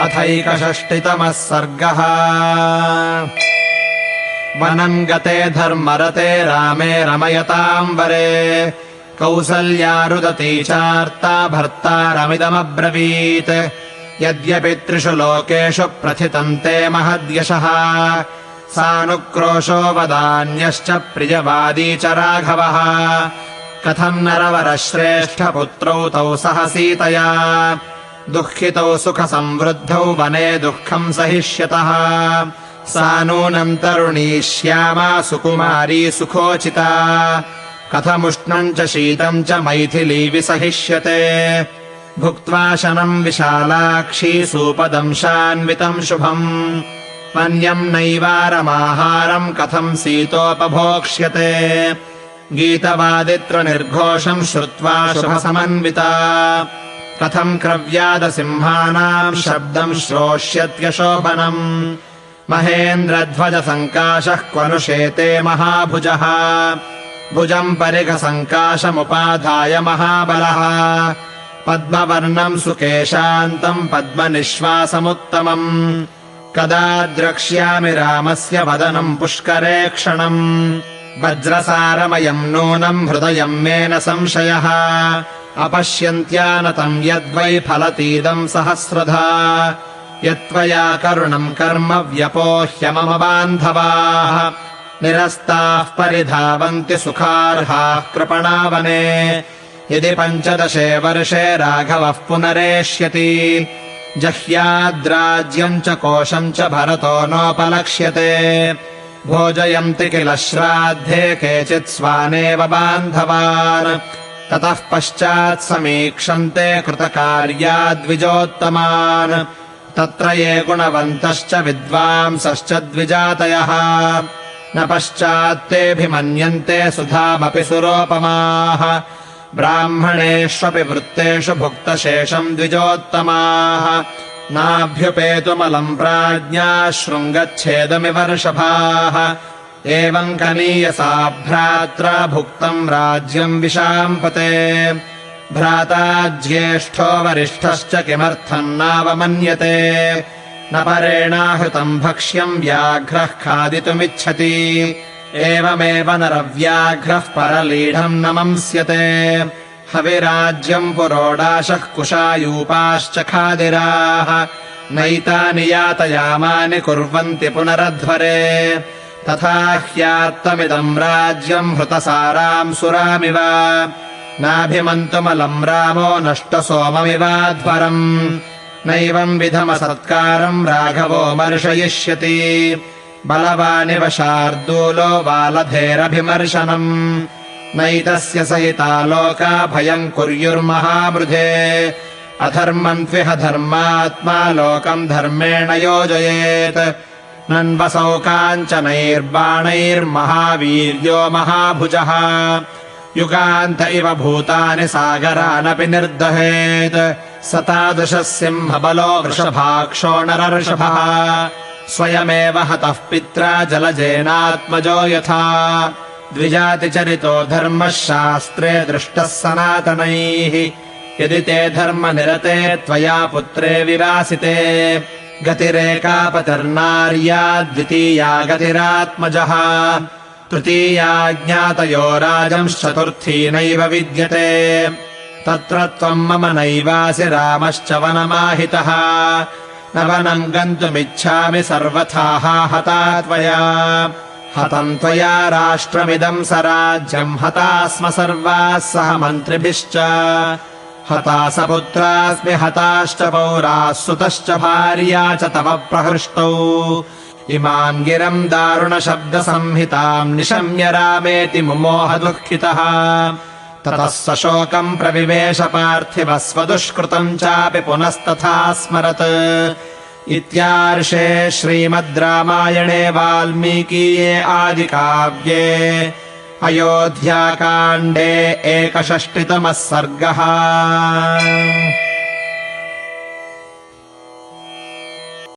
अथैकषष्टितमः सर्गः। वनम् गते धर्मरते रामे रमयताम् वरे कौसल्या रुदती चार्ता भर्तारमिदमब्रवीत् यद्यपि त्रिषु लोकेषु प्रथितम् ते महद्यशः सानुक्रोशो वदान्यश्च प्रियवादी च राघवः कथम् नरवरश्रेष्ठपुत्रौ तौ सह सीतया दुःखितौ सुखसंवृद्धौ वने दुःखम् सहिष्यतः सा नूनम् तरुणी श्यामा सुकुमारी सुखोचिता कथमुष्णम् च शीतम् च मैथिली विसहिष्यते भुक्त्वा शनम् विशालाक्षी सूपदंशान्वितम् शुभम् मन्यम् नैवारमाहारम् कथम् सीतोपभोक्ष्यते गीतवादित्रनिर्घोषम् श्रुत्वा शुभसमन्विता कथम् क्रव्यादसिंहानाम् शब्दम् श्रोष्यत्यशोभनम् महेन्द्रध्वजसङ्काशः क्वनु शेते महाभुजः भुजम् परिघसङ्काशमुपाधाय महाबलः पद्मवर्णम् सुकेशान्तम् पद्मनिःश्वासमुत्तमम् कदा द्रक्ष्यामि रामस्य वदनम् पुष्करे क्षणम् वज्रसारमयम् नूनम् हृदयम् मे न संशयः अपश्यन्त्यानतम् यद्वै फलतीदम् सहस्रधा यत्त्वया करुणम् कर्म व्यपोह्य मम बान्धवाः निरस्ताः परिधावन्ति सुखार्हाः कृपणावने यदि 15 वर्षे राघवः पुनरेष्यति जह्याद्राज्यम् च कोशम् च भरतो नोपलक्ष्यते भोजयन्ति किल श्राद्धे केचित् स्वानेव बान्धवान् ततः पश्चात् समीक्षन्ते कृतकार्याद्विजोत्तमान् तत्र ये गुणवन्तश्च विद्वांसश्च द्विजातयः न पश्चात्तेऽभिमन्यन्ते सुधामपि सुरोपमाः ब्राह्मणेष्वपि वृत्तेषु भुक्तशेषम् द्विजोत्तमाः नाभ्युपेतुमलम् प्राज्ञा शृङ्गच्छेदमिव वृषभाः एवम् कनीयसा भ्रात्रा भुक्तम् राज्यम् विशाम्पते भ्राता ज्येष्ठो वरिष्ठश्च किमर्थम् नावमन्यते न परेणाहृतम् भक्ष्यम् व्याघ्रः खादितुमिच्छति एवमेव नरव्याघ्रः परलीढम् न मंस्यते हविराज्यम् पुरोडाशः कुशायूपाश्च खादिराः नैतानि यातयामानि कुर्वन्ति पुनरध्वरे तथा ह्यात्तमिदम् राज्यम् हृतसाराम् सुरामिव नाभिमन्तुमलम् रामो नष्टसोममिवाध्वरम् नैवम् विधमसत्कारम् राघवो मर्शयिष्यति बलवानिव शार्दूलो बालधेरभिमर्शनम् नैतस्य सहिता लोका भयम् कुर्युर्महामृधे अधर्मम् त्विह धर्मात्मा लोकम् धर्मेण योजयेत् नन्वसौ काञ्चनैर्बाणैर्महावीर्यो महाभुजः युगान्त इव भूतानि सागरानपि निर्दहेत् स तादृशः सिंहबलो वृषभाक्षो नरऋषभः स्वयमेव हतः पित्रा जलजेनात्मजो यथा द्विजातिचरितो धर्मः शास्त्रे दृष्टः सनातनैः यदि ते धर्मनिरते त्वया पुत्रे विरासिते गतिरेकापतिर्नार्या द्वितीया गतिरात्मजः तृतीया ज्ञातयो राजंश्चतुर्थी नैव विद्यते तत्र त्वम् मम नैवासि रामश्च वनमाहितः न वनम् गन्तुमिच्छामि सर्वथा हता त्वया हतम् त्वया राष्ट्रमिदम् स राज्यम् हता स्म सर्वाः सह मन्त्रिभिश्च हता स पुत्रास्मि हताश्च पौराः सुतश्च भार्या च तव प्रहृष्टौ इमाम् गिरम् दारुणशब्दसंहिताम् निशम्य रामेति मुमोह दुःखितः ततः स शोकम् प्रविवेश पार्थिवः स्वदुष्कृतम् चापि पुनस्तथा स्मरत् इत्यार्षे श्रीमद् रामायणे वाल्मीकीये आदिकाव्ये अयोध्याकाण्डे 61तमः सर्गः।